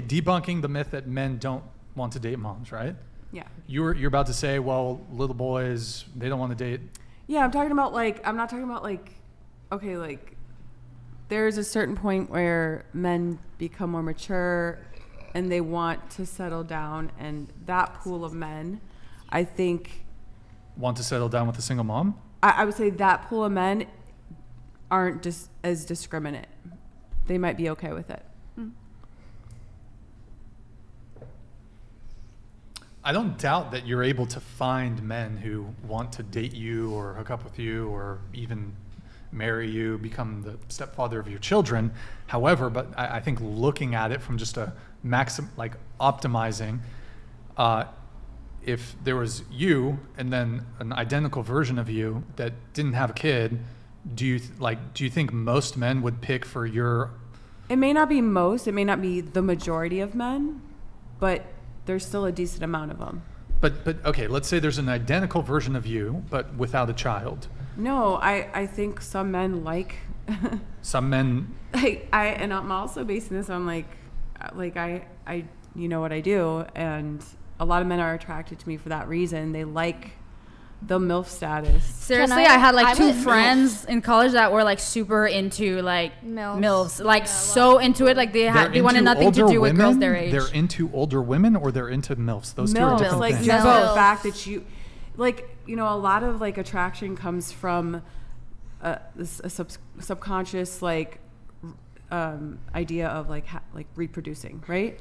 debunking the myth that men don't want to date moms, right? Yeah. You're about to say, well, little boys, they don't want to date. Yeah, I'm not talking about like, okay, like there's a certain point where men become more mature and they want to settle down, and that pool of men, I think. Want to settle down with a single mom? I would say that pool of men aren't as discriminate. They might be okay with it. I don't doubt that you're able to find men who want to date you or hook up with you or even marry you, become the stepfather of your children. However, but I think looking at it from just a optimizing, if there was you and then an identical version of you that didn't have a kid, do you think most men would pick for your? It may not be most, it may not be the majority of men, but there's still a decent amount of them. But okay, let's say there's an identical version of you, but without a child. No, I think some men like. Some men. And I'm also basing this on like I you know what I do, and a lot of men are attracted to me for that reason. They like the MILF status. Seriously, I had like two friends in college that were like super into like MILFs, like so into it, like they wanted nothing to do with girls their age. They're into older women, or they're into MILFs. Those two are different things. Just the fact that you, like, you know, a lot of like attraction comes from a subconscious like idea of like reproducing, right?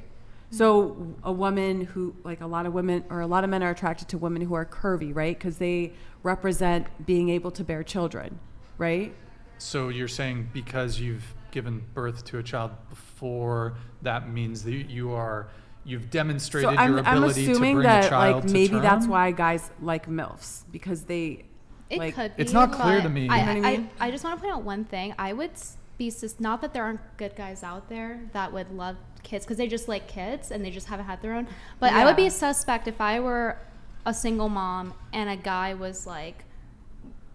So a woman who, like a lot of women or a lot of men are attracted to women who are curvy, right? Because they represent being able to bear children, right? So you're saying because you've given birth to a child before, that means that you've demonstrated your ability to bring a child to term? I'm assuming that like maybe that's why guys like MILFs, because they It like, could be. It's not clear to me. I, you know what I mean? I just want to point out one thing. I would be not that there aren't good guys out there that would love kids because they just like kids and they just haven't had their own. But I would be suspect if I were a single mom and a guy was like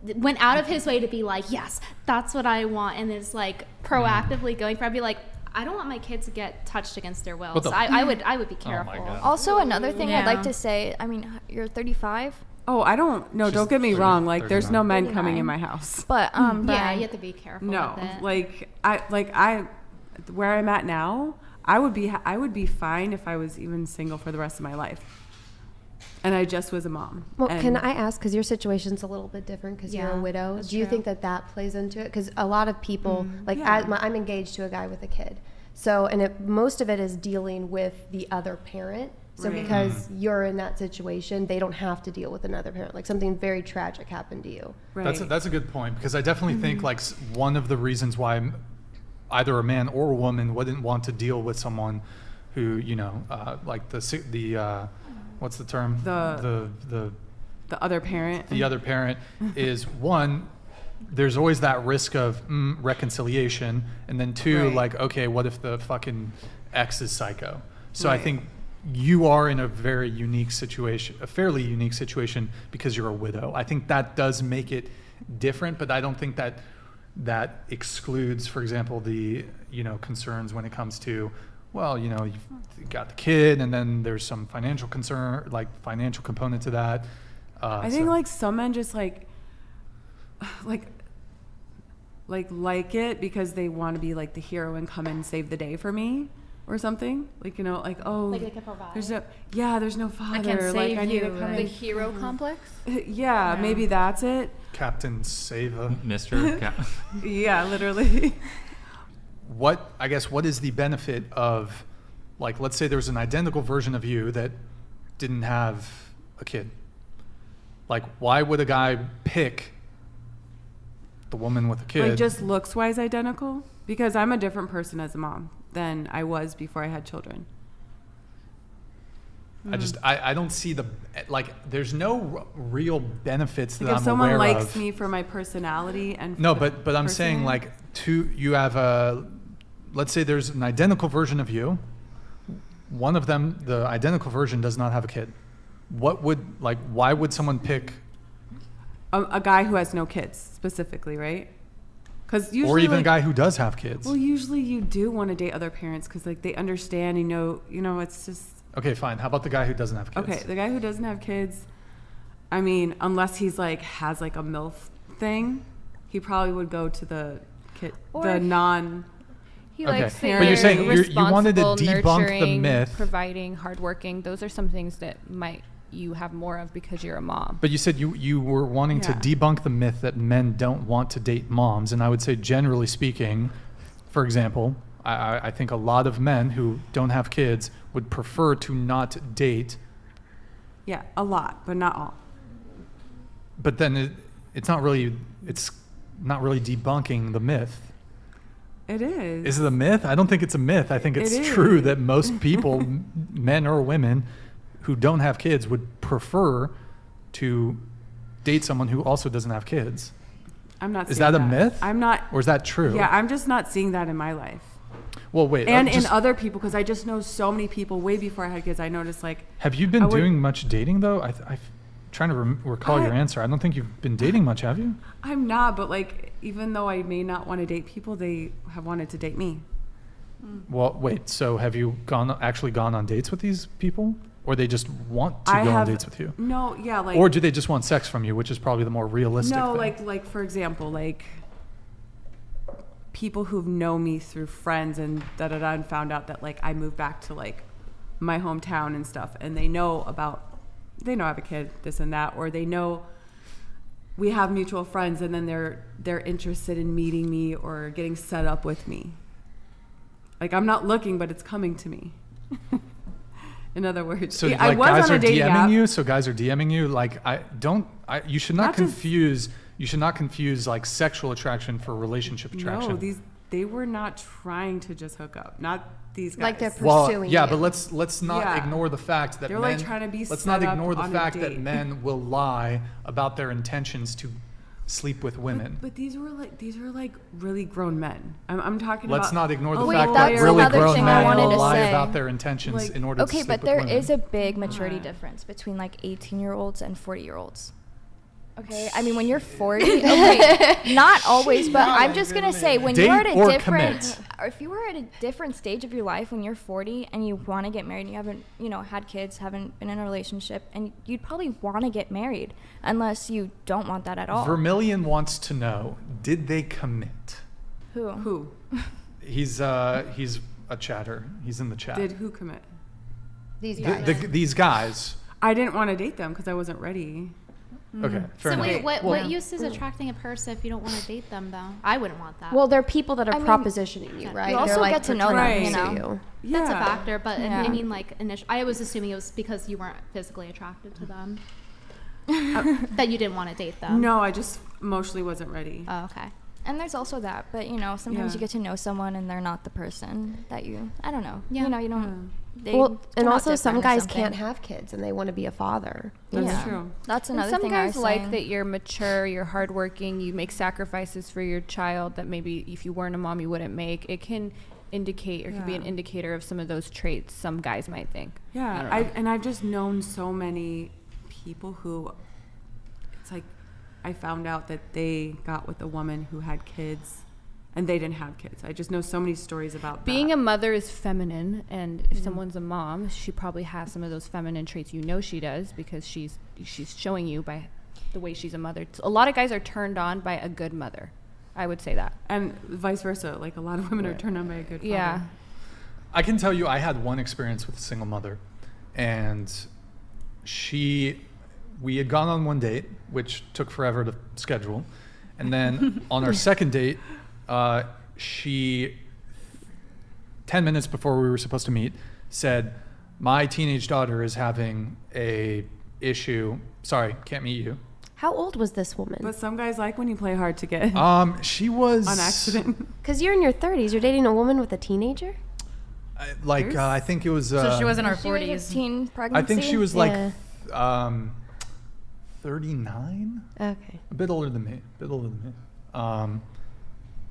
went out of his way to be like, yes, that's what I want, and is like proactively going for. I'd be like, I don't want my kids to get touched against their will. So I would be careful. Oh my God. Also, another thing I'd like to say, I mean, you're 35. Oh, I don't. No, don't get me wrong. Like, there's no men 39. coming in my house. But Yeah, Brian, you have to be careful. No, with it. I, where I'm at now, I would be fine if I was even single for the rest of my life, and I just was a mom. Well, can I ask, because your situation's a little bit different because you're a widow. Do you think that plays into it? Because a lot of people, I'm engaged to a guy with a kid, so most of it is dealing with the other parent. So because you're in that situation, they don't have to deal with another parent. Like something very tragic happened to you. Right. That's a good point, because I definitely think like one of the reasons why either a man or a woman wouldn't want to deal with someone who, you know, like the what's the term? The other parent. The other parent is one. There's always that risk of reconciliation, and then two, like, okay, what if the fucking ex is psycho? So I think you are in a very unique situation, a fairly unique situation, because you're a widow. I think that does make it different, but I don't think that excludes, for example, the, you know, concerns when it comes to, well, you know, you've got the kid, and then there's some financial concern, like financial component to that. I think like some men just like it because they want to be like the hero and come and save the day for me. Or something, like, you know, like, oh, like they can provide. There's no father. I can save like, I need you. to come The in. hero complex. Yeah, maybe that's it. Captain Sava. Mr. Yeah, literally. What is the benefit of, like, let's say there's an identical version of you that didn't have a kid. Like, why would a guy pick the woman with a kid? Like, just looks-wise identical? Because I'm a different person as a mom than I was before I had children. I don't see there's no real benefits that I'm aware of. If someone likes me for my personality and no, but I'm saying like you have let's say there's an identical version of you. One of them, the identical version, does not have a kid. Why would someone pick a guy who has no kids specifically, right? Because usually, or even a guy who does have kids. Well, usually you do want to date other parents because like they understand. It's just. Okay, fine. How about the guy who doesn't have kids? Okay, the guy who doesn't have kids. I mean, unless he's like has like a MILF thing, he probably would go to the kid, the non. He likes but you're saying you wanted to debunk the nurturing, myth, providing, hardworking. Those are some things that you have more of because you're a mom. But you said you were wanting to debunk the myth that men don't want to date moms, and I would say generally speaking, for example, I think a lot of men who don't have kids would prefer to not date. Yeah, a lot, but not all. But then it's not really debunking the myth. It is. Is it a myth? I don't think it's a myth. I think it's true that most people, men or women, who don't have kids would prefer to date someone who also doesn't have kids. I'm not. Is that a myth? I'm not. Or is that true? Yeah, I'm just not seeing that in my life. Well, wait. And in other people, because I just know so many people. Way before I had kids, I noticed like. Have you been doing much dating though? I'm trying to recall your answer. I don't think you've been dating much, have you? I'm not, but like, even though I may not want to date people, they have wanted to date me. Well, wait. So have you actually gone on dates with these people? Or they just want to go on dates with you? No, yeah, like. Or do they just want sex from you, which is probably the more realistic thing? No, like for example, like people who've known me through friends and and found out that like I moved back to like my hometown and stuff, and they know I have a kid, this and that, or they know we have mutual friends, and then they're interested in meeting me or getting set up with me. Like I'm not looking, but it's coming to me. In other words, so I was guys on a are dating DMing app. you. So guys are DMing you. Like you should not confuse. You should not confuse like sexual attraction for relationship attraction. No, they were not trying to just hook up. Not these guys. Like they're pursuing. Yeah, you. but let's not ignore the fact that they're men. like trying to be. Let's set not up ignore the on fact a that date. men will lie about their intentions to sleep with women. But these are like really grown men. I'm talking about. Let's not ignore the wait, fact that's that really another grown thing I men wanted will to lie say. about their intentions in order to Okay, sleep but with there women. is a big maturity difference between like 18-year-olds and 40-year-olds. Okay, I mean when you're 40, okay, not always, but I'm just gonna say when Date you're at a or different, commit. or if you were at a different stage of your life when you're 40 and you want to get married and you haven't, had kids, haven't been in a relationship, and you'd probably want to get married unless you don't want that at all. Vermilion wants to know: did they commit? Who? He's a chatter. He's in the chat. Did who commit? These guys. These guys. I didn't want to date them because I wasn't ready. Okay, fair enough. Wait, what use is attracting a person if you don't want to date them, though? I wouldn't want that. Well, they're people that are propositioning you, right? You also They're like get to know them, portraying you. you. That's a factor, but Yeah. I mean, like, I was assuming it was because you weren't physically attracted to them. That you didn't want to date them. No, I just emotionally wasn't ready. Oh, okay. And there's also that, but sometimes you get to know someone and they're not the person that I don't know. Yeah. You don't. They Well, and turn out also some different or guys something. can't have kids and they want to be a father. That's true. That's And another some thing I guys was like saying. that you're mature, you're hardworking, you make sacrifices for your child that maybe if you weren't a mom you wouldn't make. It can indicate or could be an indicator of some of those traits some guys might think. Yeah, I've just known so many people who, it's like, I found out that they got with a woman who had kids, and they didn't have kids. I just know so many stories about Being that. a mother is feminine, and if someone's a mom, she probably has some of those feminine traits. She does because she's showing you by the way she's a mother. A lot of guys are turned on by a good mother. I would say that. And vice versa. Like a lot of women are turned on by a good father. Yeah. I can tell you I had one experience with a single mother, and we had gone on one date, which took forever to schedule. And then on our second date, she, 10 minutes before we were supposed to meet, said, my teenage daughter is having a issue. Sorry, can't meet you. How old was this woman? But some guys like when you play hard to get She was on accident. Because you're in your 30s. You're dating a woman with a teenager? I think it was. So she was in her She was 40s. a teen pregnancy. I think she was like Yeah. 39. Okay. A bit older than me.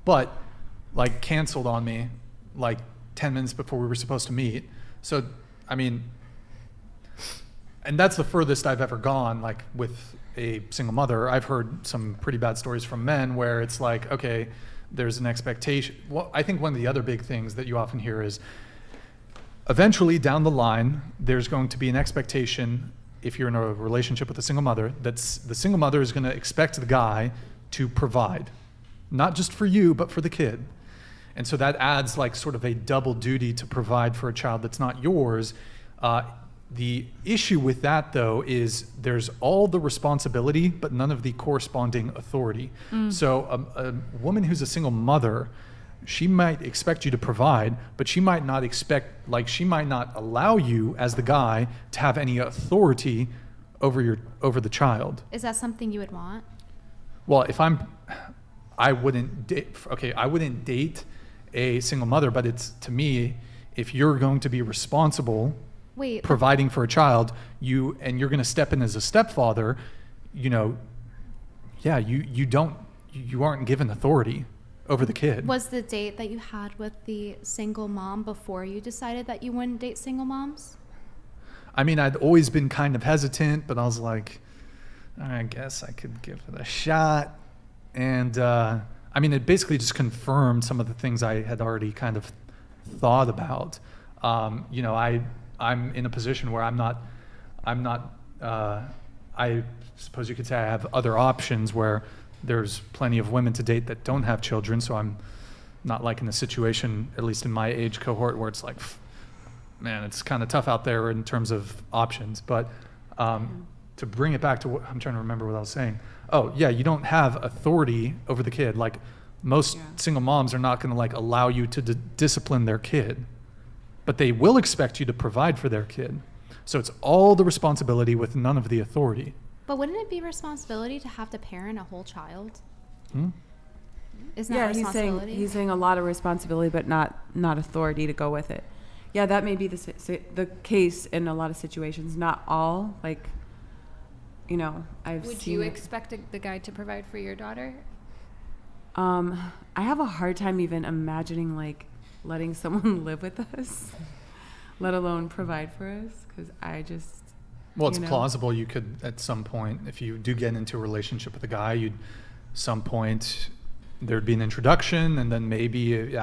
But like canceled on me like 10 minutes before we were supposed to meet. So, I mean, and that's the furthest I've ever gone, like with a single mother. I've heard some pretty bad stories from men where it's like, okay, there's an expectation. Well, I think one of the other big things that you often hear is eventually down the line, there's going to be an expectation, if you're in a relationship with a single mother, that the single mother is going to expect the guy to provide, not just for you, but for the kid. And so that adds like sort of a double duty to provide for a child that's not yours. The issue with that, though, is there's all the responsibility, but none of the corresponding authority. So a woman who's a single mother, she might expect you to provide, but she might not she might not allow you as the guy to have any authority over the child. Is that something you would want? Well, I wouldn't date a single mother, but it's, to me, if you're going to be responsible providing for a child, you're going to step in as a stepfather, you aren't given authority over the kid. Was the date that you had with the single mom before you decided that you wouldn't date single moms? I mean, I'd always been kind of hesitant, but I was like, I guess I could give it a shot. And I mean, it basically just confirmed some of the things I had already kind of thought about. I'm in a position where I suppose you could say I have other options where there's plenty of women to date that don't have children, so I'm not like in a situation, at least in my age cohort, where it's like, man, it's kind of tough out there in terms of options. But to bring it back to what I'm trying to remember what I was saying. Oh yeah, you don't have authority over the kid. Like most single moms are not going to like allow you to discipline their kid, but they will expect you to provide for their kid. So it's all the responsibility with none of the authority. But wouldn't it be responsibility to have to parent a whole child? Isn't that Yeah, responsibility? he's saying a lot of responsibility, but not authority to go with it. Yeah, that may be the case in a lot of situations. Not all, like, I've Would seen you it. expect the guy to provide for your daughter? I have a hard time even imagining like letting someone live with us, let alone provide for us, because I just. Well, it's plausible you could, at some point, if you do get into a relationship with a guy, some point there'd be an introduction, and then maybe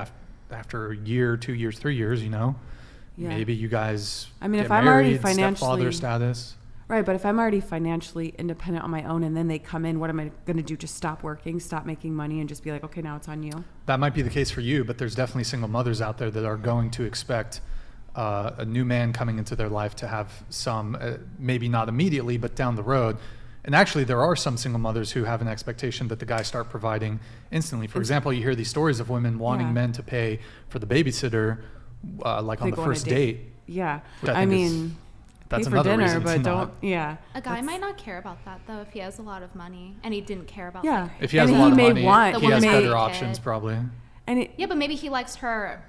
after a year, 2 years, 3 years, maybe you guys I mean, get if I'm married, already financially stepfather status. Right, but if I'm already financially independent on my own, and then they come in, what am I going to do? Just stop working, stop making money, and just be like, okay, now it's on you? That might be the case for you, but there's definitely single mothers out there that are going to expect a new man coming into their life to have some, maybe not immediately, but down the road. And actually, there are some single mothers who have an expectation that the guy start providing instantly. For example, you hear these stories of women wanting men to pay for the babysitter, like on the first date. Yeah, I mean, that's pay for another dinner, reason but to don't. not. Yeah, A guy might not care about that though if he has a lot of money and he didn't care about. Yeah. Like, If he has And a lot he of may money, want- he has he may- better options probably. and yeah, but maybe he likes her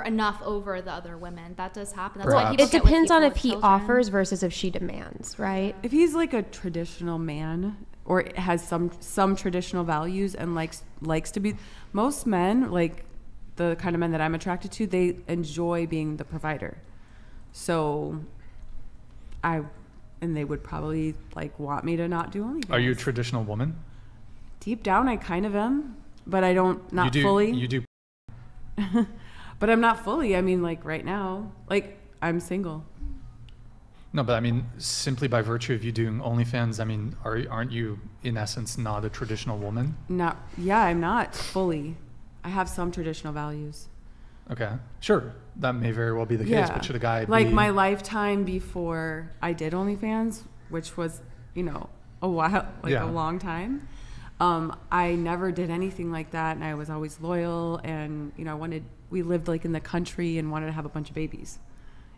enough over the other women. That does happen. That's Perhaps. why people It get with depends on people if with he children. offers versus if she demands, right? if he's like a traditional man or has some traditional values and likes to be, most men, like the kind of men that I'm attracted to, they enjoy being the provider. So and they would probably like want me to not do OnlyFans. Are you a traditional woman? Deep down, I kind of am, but I don't, not fully. You do. But I'm not fully. I mean, like right now, like I'm single. No, but I mean, simply by virtue of you doing OnlyFans, I mean, aren't you in essence not a traditional woman? I'm not fully. I have some traditional values. Okay, sure, that may very well be the case. But should a guy like be... my lifetime before I did OnlyFans, which was a while, a long time. I never did anything like that, and I was always loyal. And we lived like in the country and wanted to have a bunch of babies.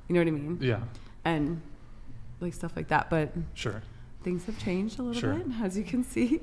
You know what I mean? Yeah. And like stuff like that. But sure, things have changed a little bit, as you can see.